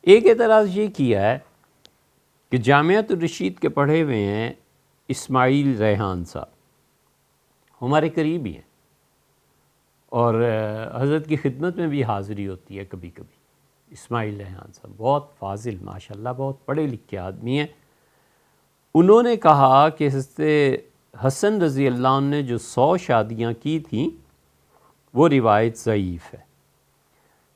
ایک اعتراض یہ کیا ہے کہ جامعۃ الرشید کے پڑھے ہوئے ہیں اسماعیل ریحان صاحب، ہمارے قریبی ہیں اور حضرت کی خدمت میں بھی حاضری ہوتی ہے کبھی کبھی۔ اسماعیل ریحان صاحب بہت فاضل، ماشاءاللہ بہت پڑھے لکھے آدمی ہیں۔ انہوں نے کہا کہ حضرت حسن رضی اللہ عنہ نے جو 100 شادیاں کی تھیں وہ روایت ضعیف ہے۔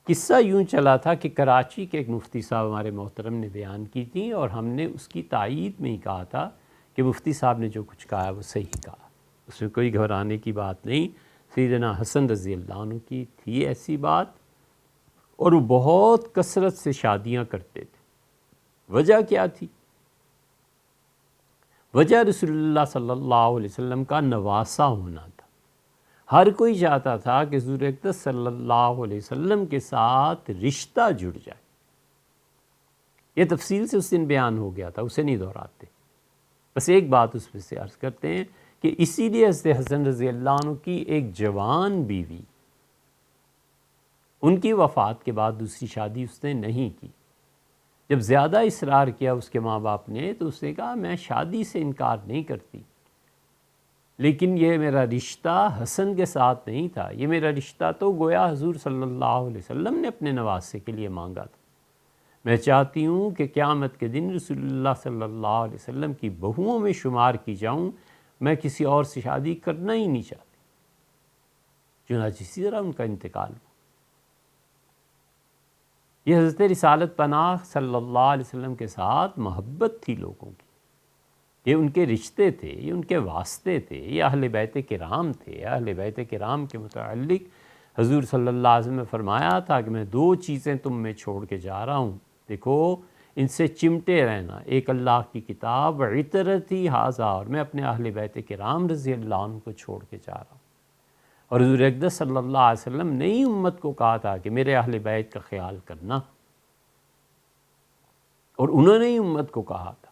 قصہ یوں چلا تھا کہ کراچی کے ایک مفتی صاحب ہمارے محترم نے بیان کی تھی اور ہم نے اس کی تائید میں ہی کہا تھا کہ مفتی صاحب نے جو کچھ کہا وہ صحیح کہا، اس میں کوئی گھبرانے کی بات نہیں۔ سیدنا حسن رضی اللہ عنہ کی تھی ایسی بات، اور وہ بہت کثرت سے شادیاں کرتے تھے۔ وجہ کیا تھی؟ وجہ رسول اللہ صلی اللہ علیہ وسلم کا نواسہ ہونا تھا۔ ہر کوئی چاہتا تھا کہ حضور اقدس صلی اللہ علیہ وسلم کے ساتھ رشتہ جڑ جائے۔ یہ تفصیل سے اس دن بیان ہو گیا تھا، اسے نہیں دہراتے، بس ایک بات اس میں سے عرض کرتے ہیں کہ اسی لیے حضرت حسن رضی اللہ عنہ کی ایک جوان بیوی، ان کی وفات کے بعد دوسری شادی اس نے نہیں کی۔ جب زیادہ اصرار کیا اس کے ماں باپ نے تو اس نے کہا میں شادی سے انکار نہیں کرتی، لیکن یہ میرا رشتہ حسن کے ساتھ نہیں تھا، یہ میرا رشتہ تو گویا حضور صلی اللہ علیہ وسلم نے اپنے نواسے کے لیے مانگا تھا۔ میں چاہتی ہوں کہ قیامت کے دن رسول اللہ صلی اللہ علیہ وسلم کی بہوؤں میں شمار کی جاؤں، میں کسی اور سے شادی کرنا ہی نہیں چاہتی۔ چنانچہ اسی طرح ان کا انتقال ہوا۔ یہ حضرت رسالت پناہ صلی اللہ علیہ وسلم کے ساتھ محبت تھی لوگوں کی، یہ ان کے رشتے تھے، یہ ان کے واسطے تھے، یہ اہل بیت کرام تھے۔ اہل بیت کرام کے متعلق حضور صلی اللہ علیہ وسلم نے فرمایا تھا کہ میں 2 چیزیں تم میں چھوڑ کے جا رہا ہوں، دیکھو ان سے چمٹے رہنا، ایک اللہ کی کتاب عطرتی ھذا، اور میں اپنے اہل بیت کرام رضی اللہ عنہ کو چھوڑ کے جا رہا ہوں۔ اور حضور اقدس صلی اللہ علیہ وسلم نئی امت کو کہا تھا کہ میرے اہل بیت کا خیال کرنا، اور انہوں نے ہی امت کو کہا تھا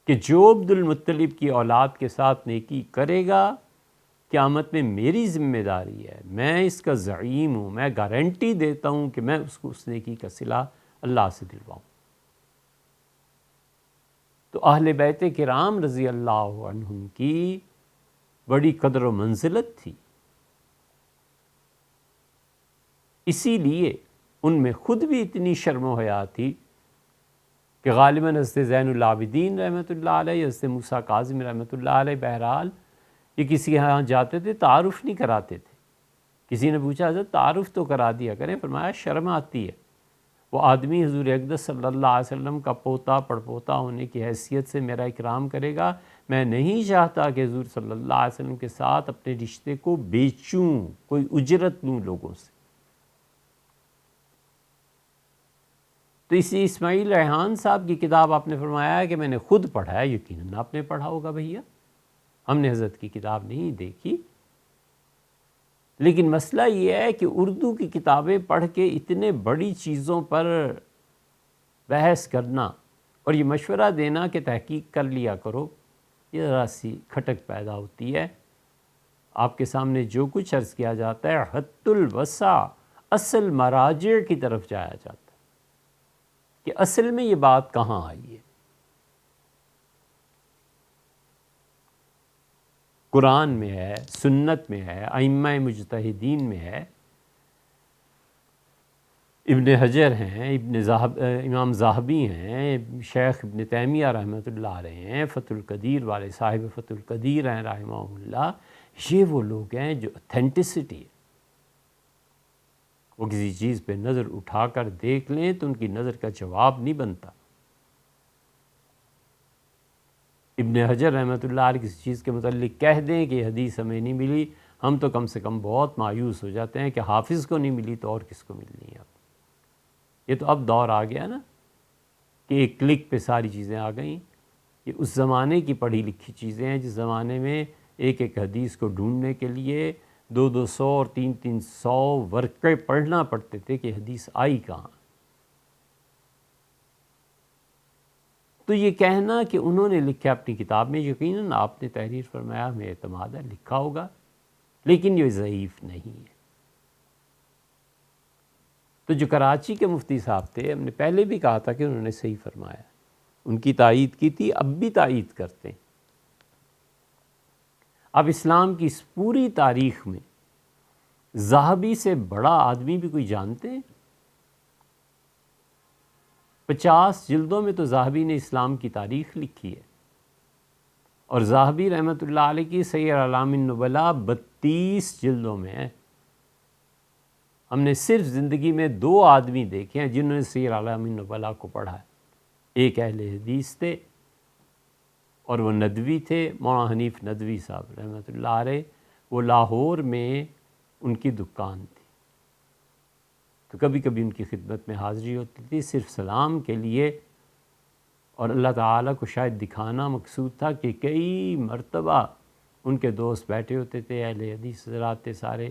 کہ جو عبد المطلب کی اولاد کے ساتھ نیکی کرے گا قیامت میں میری ذمہ داری ہے، میں اس کا زعیم ہوں، میں گارنٹی دیتا ہوں کہ میں اس کو اس نیکی کا صلہ اللہ سے دلواؤں۔ تو اہل بیت کرام رضی اللہ عنہم کی بڑی قدر و منزلت تھی، اسی لیے ان میں خود بھی اتنی شرم و حیا تھی کہ غالباً حضرت زین العابدین رحمۃ اللہ علیہ، حضرت موسیٰ کاظم رحمۃ اللہ علیہ، بہرحال یہ کسی کے ہاں جاتے تھے تعارف نہیں کراتے تھے۔ کسی نے پوچھا حضرت تعارف تو کرا دیا کریں، فرمایا شرم آتی ہے۔ وہ آدمی حضور اقدس صلی اللہ علیہ وسلم کا پوتا پڑپوتا ہونے کی حیثیت سے میرا اکرام کرے گا، میں نہیں چاہتا کہ حضور صلی اللہ علیہ وسلم کے ساتھ اپنے رشتے کو بیچوں، کوئی اجرت لوں لوگوں سے۔ تو اسی اسماعیل ریحان صاحب کی کتاب آپ نے فرمایا ہے کہ میں نے خود پڑھا ہے، یقیناً آپ نے پڑھا ہوگا بھیا، ہم نے حضرت کی کتاب نہیں دیکھی، لیکن مسئلہ یہ ہے کہ اردو کی کتابیں پڑھ کے اتنے بڑی چیزوں پر بحث کرنا اور یہ مشورہ دینا کہ تحقیق کر لیا کرو، یہ ذرا سی کھٹک پیدا ہوتی ہے۔ آپ کے سامنے جو کچھ عرض کیا جاتا ہے حد الوسع اصل مراجع کی طرف جایا جاتا ہے کہ اصل میں یہ بات کہاں آئی ہے۔ قرآن میں ہے، سنت میں ہے، ائمہ مجتہدین میں ہے، ابن حجر ہیں، امام ذہبی ہیں، شیخ ابن تیمیہ رحمۃ اللہ علیہ ہیں، فتح القدیر والے صاحب فتح القدیر ہیں رحمہ اللہ، یہ وہ لوگ ہیں جو اتھینٹسٹی ہے، وہ کسی چیز پہ نظر اٹھا کر دیکھ لیں تو ان کی نظر کا جواب نہیں بنتا۔ ابن حجر رحمۃ اللہ علیہ کسی چیز کے متعلق کہہ دیں کہ یہ حدیث ہمیں نہیں ملی، ہم تو کم سے کم بہت مایوس ہو جاتے ہیں کہ حافظ کو نہیں ملی تو اور کس کو ملنی ہے۔ یہ تو اب دور آ گیا نا کہ ایک کلک پہ ساری چیزیں آ گئیں۔ یہ اس زمانے کی پڑھی لکھی چیزیں ہیں جس زمانے میں ایک ایک حدیث کو ڈھونڈنے کے لیے 200 اور 300 ورقے پڑھنا پڑتے تھے کہ حدیث آئی کہاں۔ تو یہ کہنا کہ انہوں نے لکھا اپنی کتاب میں، یقیناً آپ نے تحریر فرمایا، ہمیں اعتماد ہے لکھا ہوگا، لیکن یہ ضعیف نہیں ہے۔ تو جو کراچی کے مفتی صاحب تھے، ہم نے پہلے بھی کہا تھا کہ انہوں نے صحیح فرمایا، ان کی تائید کی تھی، اب بھی تائید کرتے ہیں۔ اب اسلام کی اس پوری تاریخ میں ذہبی سے بڑا آدمی بھی کوئی جانتے ہیں؟ 50 جلدوں میں تو ذہبی نے اسلام کی تاریخ لکھی ہے، اور ذہبی رحمۃ اللہ علیہ کی سیر اعلام النبلاء 32 جلدوں میں ہے۔ ہم نے صرف زندگی میں 2 آدمی دیکھے ہیں جنہوں نے سیر اعلام النبلاء کو پڑھا ہے، ایک اہل حدیث تھے اور وہ ندوی تھے، مولانا حنیف ندوی صاحب رحمۃ اللہ علیہ۔ وہ لاہور میں ان کی دکان تھی، تو کبھی کبھی ان کی خدمت میں حاضری ہوتی تھی صرف سلام کے لیے، اور اللہ تعالیٰ کو شاید دکھانا مقصود تھا کہ کئی مرتبہ ان کے دوست بیٹھے ہوتے تھے، اہل حدیث حضرات تھے سارے،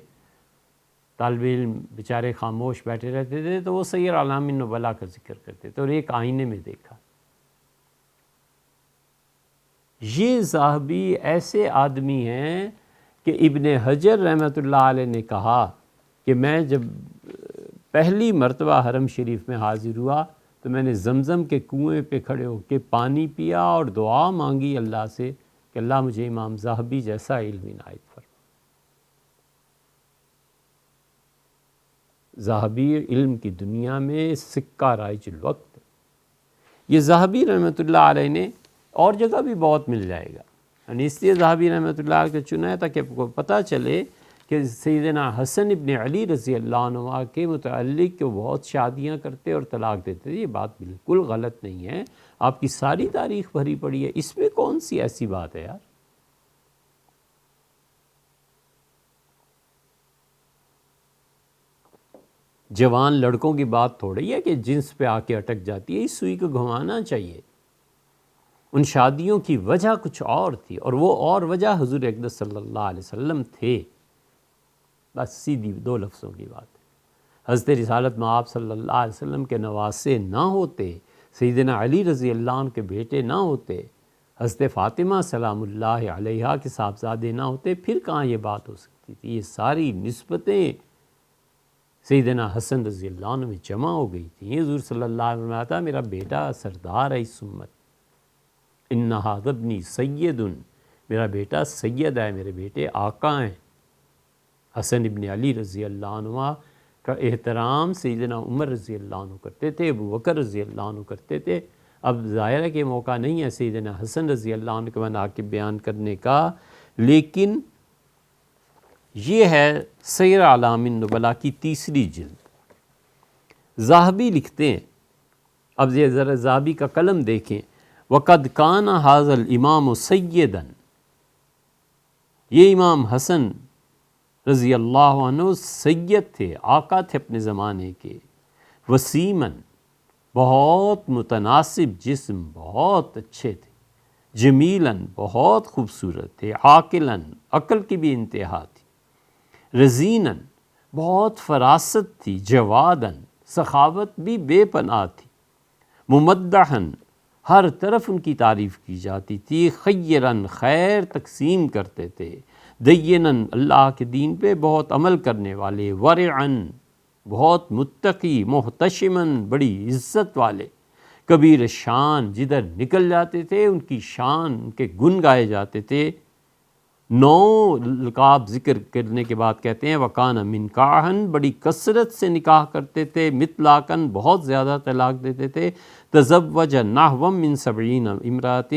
طالب علم بیچارے خاموش بیٹھے رہتے تھے، تو وہ سیر اعلام النبلاء کا ذکر کرتے تھے، اور ایک آئینے میں دیکھا۔ یہ ذہبی ایسے آدمی ہیں کہ ابن حجر رحمۃ اللہ علیہ نے کہا کہ میں جب پہلی مرتبہ حرم شریف میں حاضر ہوا تو میں نے زمزم کے کنویں پہ کھڑے ہو کے پانی پیا اور دعا مانگی اللہ سے کہ اللہ مجھے امام ذہبی جیسا علم عنایت فرما۔ ذہبی علم کی دنیا میں سکہ رائج الوقت۔ یہ ذہبی رحمۃ اللہ علیہ نے اور جگہ بھی بہت مل جائے گا، یعنی اس لیے ذہبی رحمۃ اللہ علیہ کو چنا ہے تاکہ آپ کو پتہ چلے کہ سیدنا حسن ابن علی رضی اللہ عنہ کے متعلق کہ وہ بہت شادیاں کرتے اور طلاق دیتے تھے، یہ بات بالکل غلط نہیں ہے۔ آپ کی ساری تاریخ بھری پڑی ہے، اس میں کون سی ایسی بات ہے یار؟ جوان لڑکوں کی بات تھوڑی ہے کہ جنس پہ آ کے اٹک جاتی ہے، اس سوئی کو گھمانا چاہیے۔ ان شادیوں کی وجہ کچھ اور تھی، اور وہ اور وجہ حضور اقدس صلی اللہ علیہ وسلم تھے، بس سیدھی 2 لفظوں کی بات ہے۔ حضرت رسالت میں آپ صلی اللہ علیہ وسلم کے نواسے نہ ہوتے، سیدنا علی رضی اللہ عنہ کے بیٹے نہ ہوتے، حضرت فاطمہ سلام اللہ علیہا کے صاحبزادے نہ ہوتے، پھر کہاں یہ بات ہو سکتی تھی؟ یہ ساری نسبتیں سیدنا حسن رضی اللہ عنہ میں جمع ہو گئی تھیں۔ حضور صلی اللہ علیہ وسلم تھا میرا بیٹا سردار ہے اس امت، ان ھذا ابنی سید، میرا بیٹا سید ہے، میرے بیٹے آقا ہیں۔ حسن ابن علی رضی اللہ عنہ کا احترام سیدنا عمر رضی اللہ عنہ کرتے تھے، ابو بکر رضی اللہ عنہ کرتے تھے۔ اب ظاہر ہے کہ موقع نہیں ہے سیدنا حسن رضی اللہ عنہ کے مناقب بیان کرنے کا، لیکن یہ ہے سیر اعلام النبلاء کی 3 جلد۔ ذہبی لکھتے ہیں، اب یہ ذرا ذہبی کا قلم دیکھیں، وَقَدْ كَانَ هَذَا الْإِمَامُ سَيِّدًا، یہ امام حسن رضی اللہ عنہ سید تھے، آقا تھے اپنے زمانے کے، وسیماً، بہت متناسب جسم، بہت اچھے تھے، جمیلاً، بہت خوبصورت تھے، عاقلاً، عقل کی بھی انتہا تھی، رزیناً، بہت فراست تھی، جواداً، سخاوت بھی بے پناہ تھی، ممدحاً، ہر طرف ان کی تعریف کی جاتی تھی، خیراً، خیر تقسیم کرتے تھے، دیناً، اللہ کے دین پہ بہت عمل کرنے والے، ورعاً، بہت متقی، محتشماً، بڑی عزت والے، کبیر شان، جدھر نکل جاتے تھے ان کی شان، ان کے گن گائے جاتے تھے۔ 9 لقاب ذکر کرنے کے بعد کہتے ہیں وَقَانَ مِنْکَاحًا، بڑی کثرت سے نکاح کرتے تھے، مطلاقاً، بہت زیادہ طلاق دیتے تھے، تزوج نحو من 70 امرأۃ،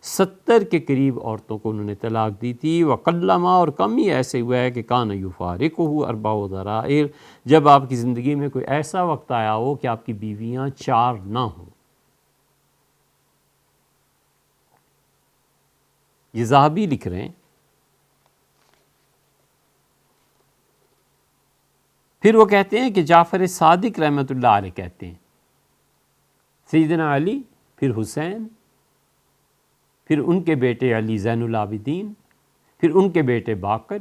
70 کے قریب عورتوں کو انہوں نے طلاق دی تھی، وقلما، اور کم ہی ایسے ہوا ہے کہ کان یفارقہ 4 ذرائر، جب آپ کی زندگی میں کوئی ایسا وقت آیا ہو کہ آپ کی بیویاں 4 نہ ہوں۔ یہ ذہبی لکھ رہے ہیں۔ پھر وہ کہتے ہیں کہ جعفر صادق رحمۃ اللہ علیہ کہتے ہیں سیدنا علی، پھر حسین، پھر ان کے بیٹے علی زین العابدین، پھر ان کے بیٹے باقر،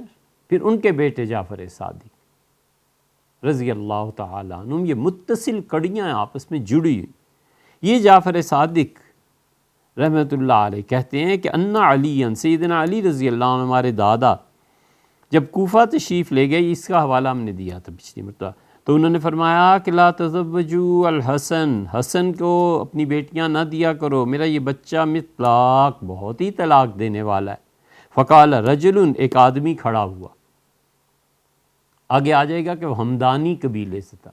پھر ان کے بیٹے جعفر صادق رضی اللہ تعالیٰ عنہم، یہ متصل کڑیاں آپس میں جڑی ہوئی۔ یہ جعفر صادق رحمۃ اللہ علیہ کہتے ہیں کہ انا علی، سیدنا علی رضی اللہ عنہ ہمارے دادا جب کوفہ تشریف لے گئے، اس کا حوالہ ہم نے دیا تھا پچھلی مرتبہ، تو انہوں نے فرمایا کہ لا تزوجوا الحسن، حسن کو اپنی بیٹیاں نہ دیا کرو، میرا یہ بچہ طلاق بہت ہی طلاق دینے والا ہے۔ فقال رجل، ایک آدمی کھڑا ہوا، آگے آ جائے گا کہ وہ ہمدانی قبیلے سے تھا،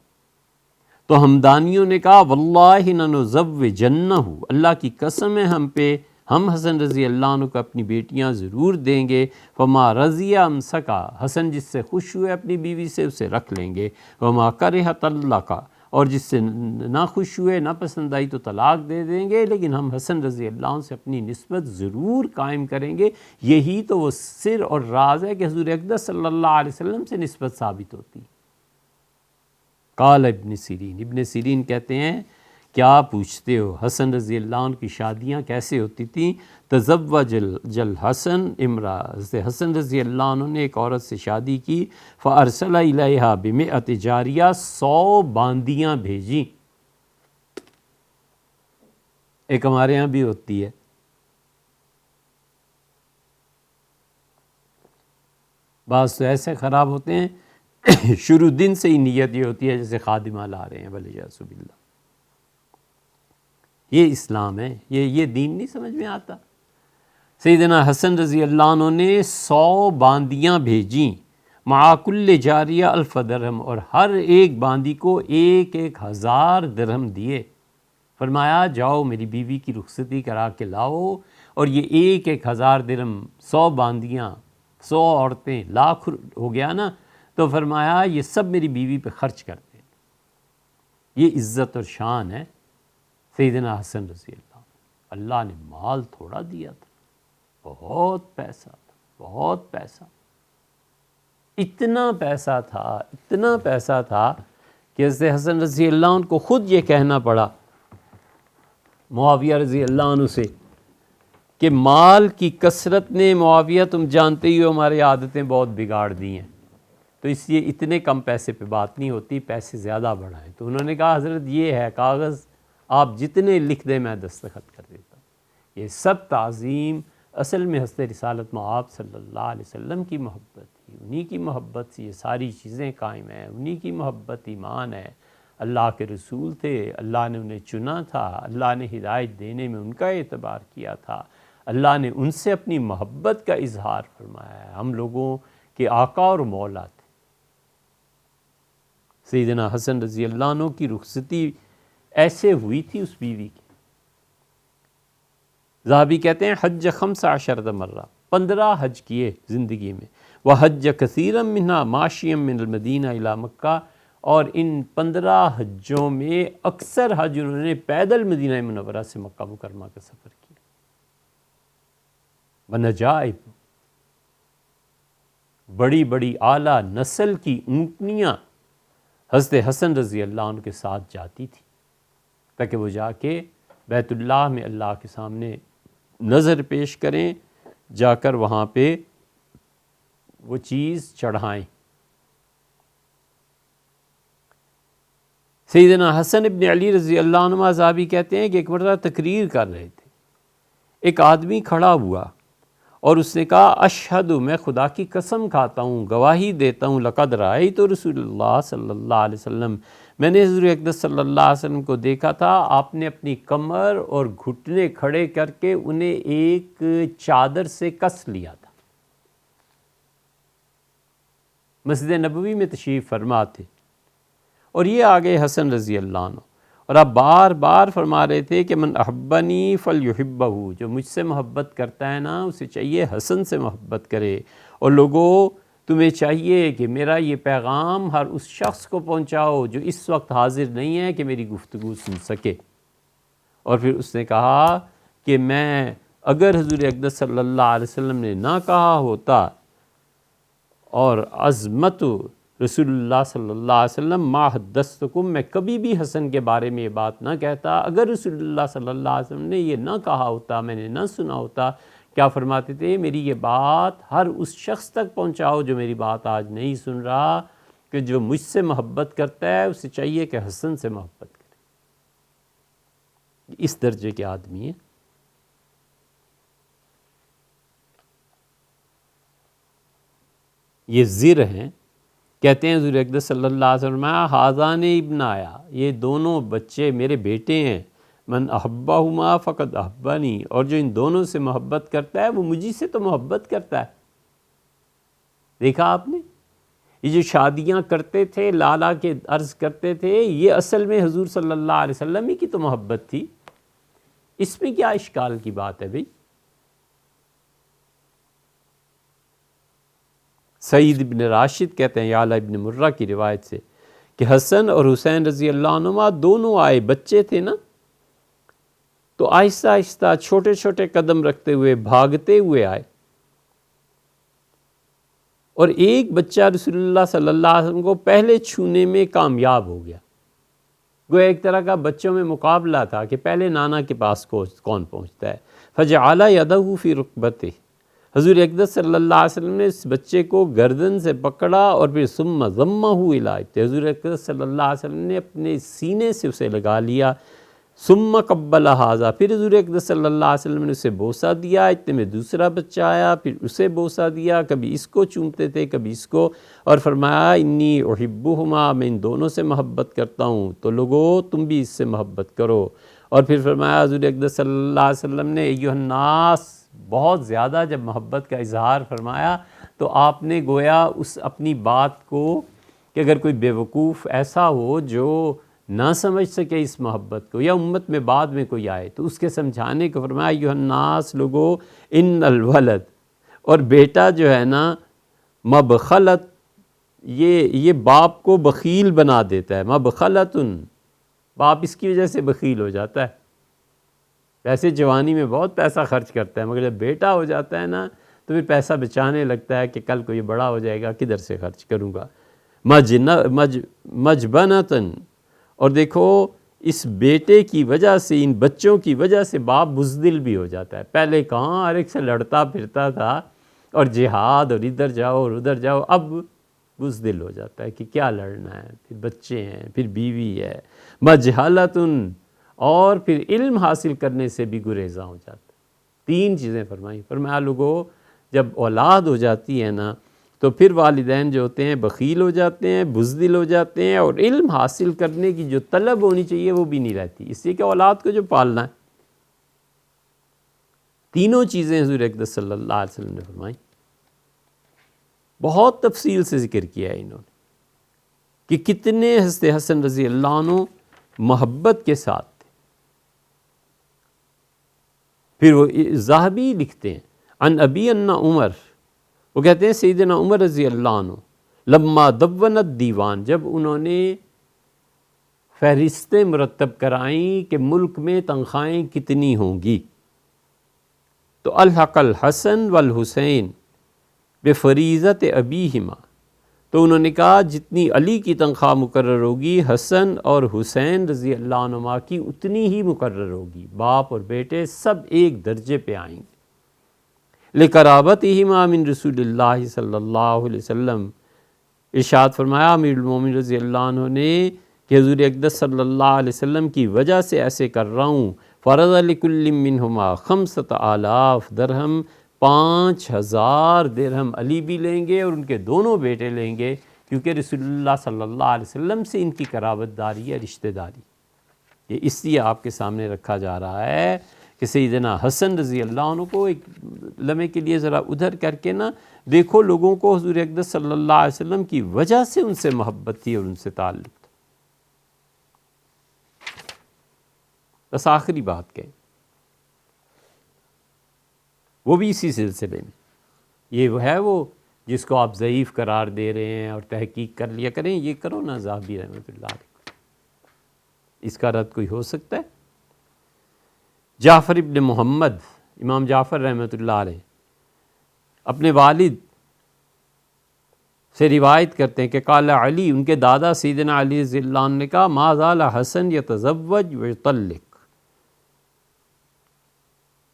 تو ہمدانیوں نے کہا واللہ لنزوجنہ، اللہ کی قسم ہے ہم حسن رضی اللہ عنہ کو اپنی بیٹیاں ضرور دیں گے۔ فما رضی امسکا، حسن جس سے خوش ہوئے اپنی بیوی سے اسے رکھ لیں گے، وما کرہ طلقا، اور جس سے نہ خوش ہوئے نہ پسند آئی تو طلاق دے دیں گے، لیکن ہم حسن رضی اللہ عنہ سے اپنی نسبت ضرور قائم کریں گے۔ یہی تو وہ سر اور راز ہے کہ حضور اقدس صلی اللہ علیہ وسلم سے نسبت ثابت ہوتی ہے۔ قال ابن سیرین، ابن سیرین کہتے ہیں کیا پوچھتے ہو، حسن رضی اللہ عنہ کی شادیاں کیسے ہوتی تھیں؟ تزوج الحسن امرأة، حسن رضی اللہ عنہ نے ایک عورت سے شادی کی، فارسل الیہا بمئۃ جاریہ، 100 باندیاں بھیجیں۔ ایک ہمارے ہاں بھی ہوتی ہے، بعض تو ایسے خراب ہوتے ہیں شروع دن سے ہی نیت یہ ہوتی ہے جیسے خادمہ لا رہے ہیں، ولیعص باللہ۔ یہ اسلام ہے، یہ دین نہیں سمجھ میں آتا۔ سیدنا حسن رضی اللہ عنہ نے 100 باندیاں بھیجیں، مع کل جاریہ 1000 درہم، اور ہر ایک باندی کو 1000 درہم دیے۔ فرمایا جاؤ میری بیوی کی رخصتی کرا کے لاؤ، اور یہ 1000 درہم، 100 باندیاں، 100 عورتیں، لاکھ ہو گیا نا، تو فرمایا یہ سب میری بیوی پہ خرچ کر دیں۔ یہ عزت اور شان ہے سیدنا حسن رضی اللہ عنہ۔ اللہ نے مال تھوڑا دیا تھا، بہت پیسہ تھا، بہت پیسہ، اتنا پیسہ تھا کہ حضرت حسن رضی اللہ عنہ کو خود یہ کہنا پڑا معاویہ رضی اللہ عنہ سے کہ مال کی کثرت نے، معاویہ تم جانتے ہی ہو ہماری عادتیں بہت بگاڑ دی ہیں، تو اس لیے اتنے کم پیسے پہ بات نہیں ہوتی، پیسے زیادہ بڑھائیں۔ تو انہوں نے کہا حضرت یہ ہے کاغذ، آپ جتنے لکھ دیں میں دستخط کر دیتا ہوں۔ یہ سب تعظیم اصل میں حضرت رسالت مآب صلی اللہ علیہ وسلم کی محبت تھی، انہی کی محبت سے یہ ساری چیزیں قائم ہیں، انہی کی محبت ایمان ہے۔ اللہ کے رسول تھے، اللہ نے انہیں چنا تھا، اللہ نے ہدایت دینے میں ان کا اعتبار کیا تھا، اللہ نے ان سے اپنی محبت کا اظہار فرمایا ہے، ہم لوگوں کے آقا اور مولا تھے۔ سیدنا حسن رضی اللہ عنہ کی رخصتی ایسے ہوئی تھی اس بیوی کی، ذہبی کہتے ہیں حج 15 مرہ، 15 حج کیے زندگی میں، وحج کثیرا منہا ماشیا من المدینہ الی مکہ، اور ان 15 حجوں میں اکثر حج انہوں نے پیدل مدینہ منورہ سے مکہ مکرمہ کا سفر کیا۔ ونجائب، بڑی بڑی اعلیٰ نسل کی اونٹنیاں حضرت حسن رضی اللہ عنہ کے ساتھ جاتی تھی تاکہ وہ جا کے بیت اللہ میں اللہ کے سامنے نظر پیش کریں، جا کر وہاں پہ وہ چیز چڑھائیں۔ سیدنا حسن ابن علی رضی اللہ عنہ ذہبی کہتے ہیں کہ ایک مرتبہ تقریر کر رہے تھے، ایک آدمی کھڑا ہوا اور اس نے کہا اشہد، میں خدا کی قسم کھاتا ہوں، گواہی دیتا ہوں، لقد رأیت رسول اللہ صلی اللہ علیہ وسلم، میں نے حضور اقدس صلی اللہ علیہ وسلم کو دیکھا تھا، آپ نے اپنی کمر اور گھٹنے کھڑے کر کے انہیں ایک چادر سے کس لیا تھا۔ مسجد نبوی میں تشریف فرما تھے، اور یہ آگے حسن رضی اللہ عنہ، اور آپ بار بار فرما رہے تھے کہ من احبنی فلیحبہ، جو مجھ سے محبت کرتا ہے نا اسے چاہیے حسن سے محبت کرے، اور لوگوں تمہیں چاہیے کہ میرا یہ پیغام ہر اس شخص کو پہنچاؤ جو اس وقت حاضر نہیں ہے کہ میری گفتگو سن سکے۔ اور پھر اس نے کہا کہ میں اگر حضور اقدس صلی اللہ علیہ وسلم نے نہ کہا ہوتا اور عظمت رسول اللہ صلی اللہ علیہ وسلم ما حدثتکم، میں کبھی بھی حسن کے بارے میں یہ بات نہ کہتا، اگر رسول اللہ صلی اللہ علیہ وسلم نے یہ نہ کہا ہوتا، میں نے نہ سنا ہوتا، کیا فرماتے تھے میری یہ بات ہر اس شخص تک پہنچاؤ جو میری بات آج نہیں سن رہا، کہ جو مجھ سے محبت کرتا ہے اسے چاہیے کہ حسن سے محبت کرے۔ اس درجے کے آدمی ہیں۔ یہ زر ہیں کہتے ہیں حضور اقدس صلی اللہ علیہ وسلم حاذان ابن آیا، یہ دونوں بچے میرے بیٹے ہیں، من احبہما فقد احبنی، اور جو ان دونوں سے محبت کرتا ہے وہ مجھی سے تو محبت کرتا ہے۔ دیکھا آپ نے، یہ جو شادیاں کرتے تھے، لالا کے عرض کرتے تھے، یہ اصل میں حضور صلی اللہ علیہ وسلم ہی کی تو محبت تھی، اس میں کیا اشکال کی بات ہے بھئی؟ سعید ابن راشد کہتے ہیں یعلا ابن مرہ کی روایت سے کہ حسن اور حسین رضی اللہ عنہما دونوں آئے، بچے تھے نا، تو آہستہ آہستہ چھوٹے چھوٹے قدم رکھتے ہوئے بھاگتے ہوئے آئے، اور ایک بچہ رسول اللہ صلی اللہ علیہ وسلم کو پہلے چھونے میں کامیاب ہو گیا۔ گویا ایک طرح کا بچوں میں مقابلہ تھا کہ پہلے نانا کے پاس کون پہنچتا ہے۔ فجعل یدہ فی رکبتہ، حضور اقدس صلی اللہ علیہ وسلم نے اس بچے کو گردن سے پکڑا اور پھر ثم ضمہ الیہ، حضور اقدس صلی اللہ علیہ وسلم نے اپنے سینے سے اسے لگا لیا، ثم قبل ھذا، پھر حضور اقدس صلی اللہ علیہ وسلم نے اسے بوسہ دیا، اتنے میں دوسرا بچہ آیا، پھر اسے بوسہ دیا، کبھی اس کو چومتے تھے کبھی اس کو، اور فرمایا انی احبہما، میں ان دونوں سے محبت کرتا ہوں، تو لوگو تم بھی اس سے محبت کرو۔ اور پھر فرمایا حضور اقدس صلی اللہ علیہ وسلم نے ایھا الناس، بہت زیادہ جب محبت کا اظہار فرمایا تو آپ نے گویا اس اپنی بات کو کہ اگر کوئی بیوقوف ایسا ہو جو نہ سمجھ سکے اس محبت کو، یا امت میں بعد میں کوئی آئے تو اس کے سمجھانے کو فرمایا ایھا الناس، لوگو ان الولد، اور بیٹا جو ہے نا، مبخلت، یہ باپ کو بخیل بنا دیتا ہے، مبخلتن، باپ اس کی وجہ سے بخیل ہو جاتا ہے۔ ویسے جوانی میں بہت پیسہ خرچ کرتا ہے، مگر جب بیٹا ہو جاتا ہے نا تو پھر پیسہ بچانے لگتا ہے کہ کل کو یہ بڑا ہو جائے گا، کدھر سے خرچ کروں گا۔ مجبنتاً، اور دیکھو اس بیٹے کی وجہ سے، ان بچوں کی وجہ سے باپ بزدل بھی ہو جاتا ہے۔ پہلے کہاں ہر ایک سے لڑتا پھرتا تھا اور جہاد اور ادھر جاؤ اور ادھر جاؤ، اب بزدل ہو جاتا ہے کہ کیا لڑنا ہے، پھر بچے ہیں، پھر بیوی ہے۔ مجہلتن، اور پھر علم حاصل کرنے سے بھی گریزاں ہو جاتا ہے۔ تین چیزیں فرمائیں، فرمایا لوگوں جب اولاد ہو جاتی ہے نا تو پھر والدین جو ہوتے ہیں بخیل ہو جاتے ہیں، بزدل ہو جاتے ہیں، اور علم حاصل کرنے کی جو طلب ہونی چاہیے وہ بھی نہیں رہتی، اس لیے کہ اولاد کو جو پالنا ہے۔ تینوں چیزیں حضور اقدس صلی اللہ علیہ وسلم نے فرمائیں، بہت تفصیل سے ذکر کیا ہے انہوں نے کہ کتنے حضرت حسن رضی اللہ عنہ محبت کے ساتھ تھے۔ پھر وہ ذہبی لکھتے ہیں عن ابی ان عمر، وہ کہتے ہیں سیدنا عمر رضی اللہ عنہ لما دونت دیوان، جب انہوں نے فہرستیں مرتب کرائیں کہ ملک میں تنخواہیں کتنی ہوں گی، تو الحق الحسن والحسین بفریضت ابیہما، تو انہوں نے کہا جتنی علی کی تنخواہ مقرر ہوگی حسن اور حسین رضی اللہ عنہما کی اتنی ہی مقرر ہوگی، باپ اور بیٹے سب ایک درجے پہ آئیں گے۔ لقرابتہما من رسول اللہ صلی اللہ علیہ وسلم، ارشاد فرمایا امیر المومنین رضی اللہ عنہ نے کہ حضور اقدس صلی اللہ علیہ وسلم کی وجہ سے ایسے کر رہا ہوں۔ فرض لکل منہما 5000 درہم، 5000 درہم علی بھی لیں گے اور ان کے دونوں بیٹے لیں گے، کیونکہ رسول اللہ صلی اللہ علیہ وسلم سے ان کی قرابت داری ہے، رشتہ داری۔ یہ اس لیے آپ کے سامنے رکھا جا رہا ہے کہ سیدنا حسن رضی اللہ عنہ کو ایک لمحے کے لیے ذرا ادھر کر کے نا دیکھو، لوگوں کو حضور اقدس صلی اللہ علیہ وسلم کی وجہ سے ان سے محبت تھی اور ان سے تعلق تھا۔ بس آخری بات کہیں، وہ بھی اسی سلسلے میں، یہ وہ ہے وہ جس کو آپ ضعیف قرار دے رہے ہیں اور تحقیق کر لیا کریں، یہ کرو نا ذہبی رحمۃ اللہ علیہ، اس کا رد کوئی ہو سکتا ہے؟ جعفر ابن محمد، امام جعفر رحمۃ اللہ علیہ اپنے والد سے روایت کرتے ہیں کہ قال علی، ان کے دادا سیدنا علی رضی اللہ عنہ نے کہا ما زال حسن یتزوج ویطلق،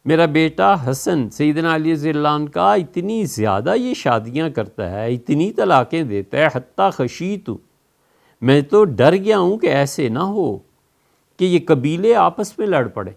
میرا بیٹا حسن سیدنا علی رضی اللہ عنہ کا اتنی زیادہ یہ شادیاں کرتا ہے، اتنی طلاقیں دیتا ہے، حتیٰ خشیت، میں تو ڈر گیا ہوں کہ ایسے نہ ہو کہ یہ قبیلے آپس میں لڑ پڑے۔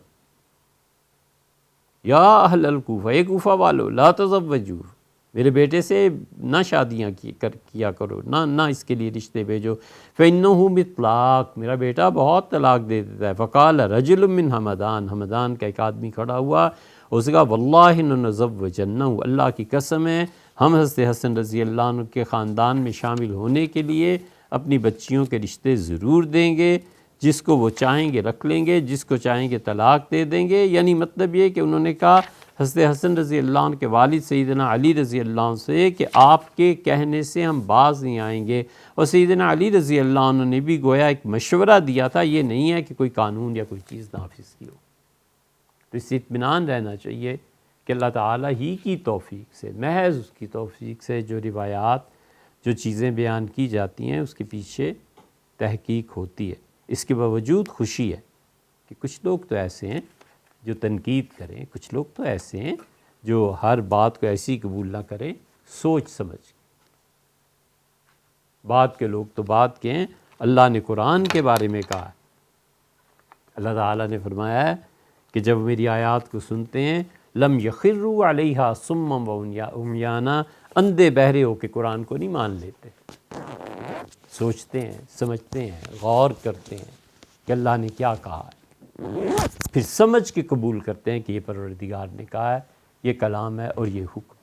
یا اہل الکوفہ، اے کوفہ والو لا تزوجوا، میرے بیٹے سے نہ شادیاں کیا کرو، نہ اس کے لیے رشتے بھیجو۔ فَإِنَّهُ بِالطَّلاق، میرا بیٹا بہت طلاق دے دیتا ہے۔ فَقَالَ رَجُلٌ مِّنْ حَمَدان، حمدان کا ایک آدمی کھڑا ہوا، اس نے کہا وَاللَّهِ لَنُزَوِّجَنَّهُ، اللہ کی قسم ہے ہم حضرت حسن رضی اللہ عنہ کے خاندان میں شامل ہونے کے لیے اپنی بچیوں کے رشتے ضرور دیں گے، جس کو وہ چاہیں گے رکھ لیں گے، جس کو چاہیں گے طلاق دے دیں گے۔ یعنی مطلب یہ کہ انہوں نے کہا حضرت حسن رضی اللہ عنہ کے والد سیدنا علی رضی اللہ عنہ سے کہ آپ کے کہنے سے ہم باز نہیں آئیں گے، اور سیدنا علی رضی اللہ عنہ نے بھی گویا ایک مشورہ دیا تھا، یہ نہیں ہے کہ کوئی قانون یا کوئی چیز نافذ کی ہو۔ تو اس سے اطمینان رہنا چاہیے کہ اللہ تعالیٰ ہی کی توفیق سے، محض اس کی توفیق سے جو روایات، جو چیزیں بیان کی جاتی ہیں اس کے پیچھے تحقیق ہوتی ہے۔ اس کے باوجود خوشی ہے کہ کچھ لوگ تو ایسے ہیں جو تنقید کریں، کچھ لوگ تو ایسے ہیں جو ہر بات کو ایسی قبول نہ کریں، سوچ سمجھ۔ بات کے لوگ تو بات کے ہیں، اللہ نے قرآن کے بارے میں کہا ہے، اللہ تعالیٰ نے فرمایا ہے کہ جب میری آیات کو سنتے ہیں لم یخروا علیہا صما و عمیانا، اندھے بہرے ہو کے قرآن کو نہیں مان لیتے، سوچتے ہیں، سمجھتے ہیں، غور کرتے ہیں کہ اللہ نے کیا کہا ہے، پھر سمجھ کے قبول کرتے ہیں کہ یہ پروردگار نے کہا ہے، یہ کلام ہے اور یہ حکم۔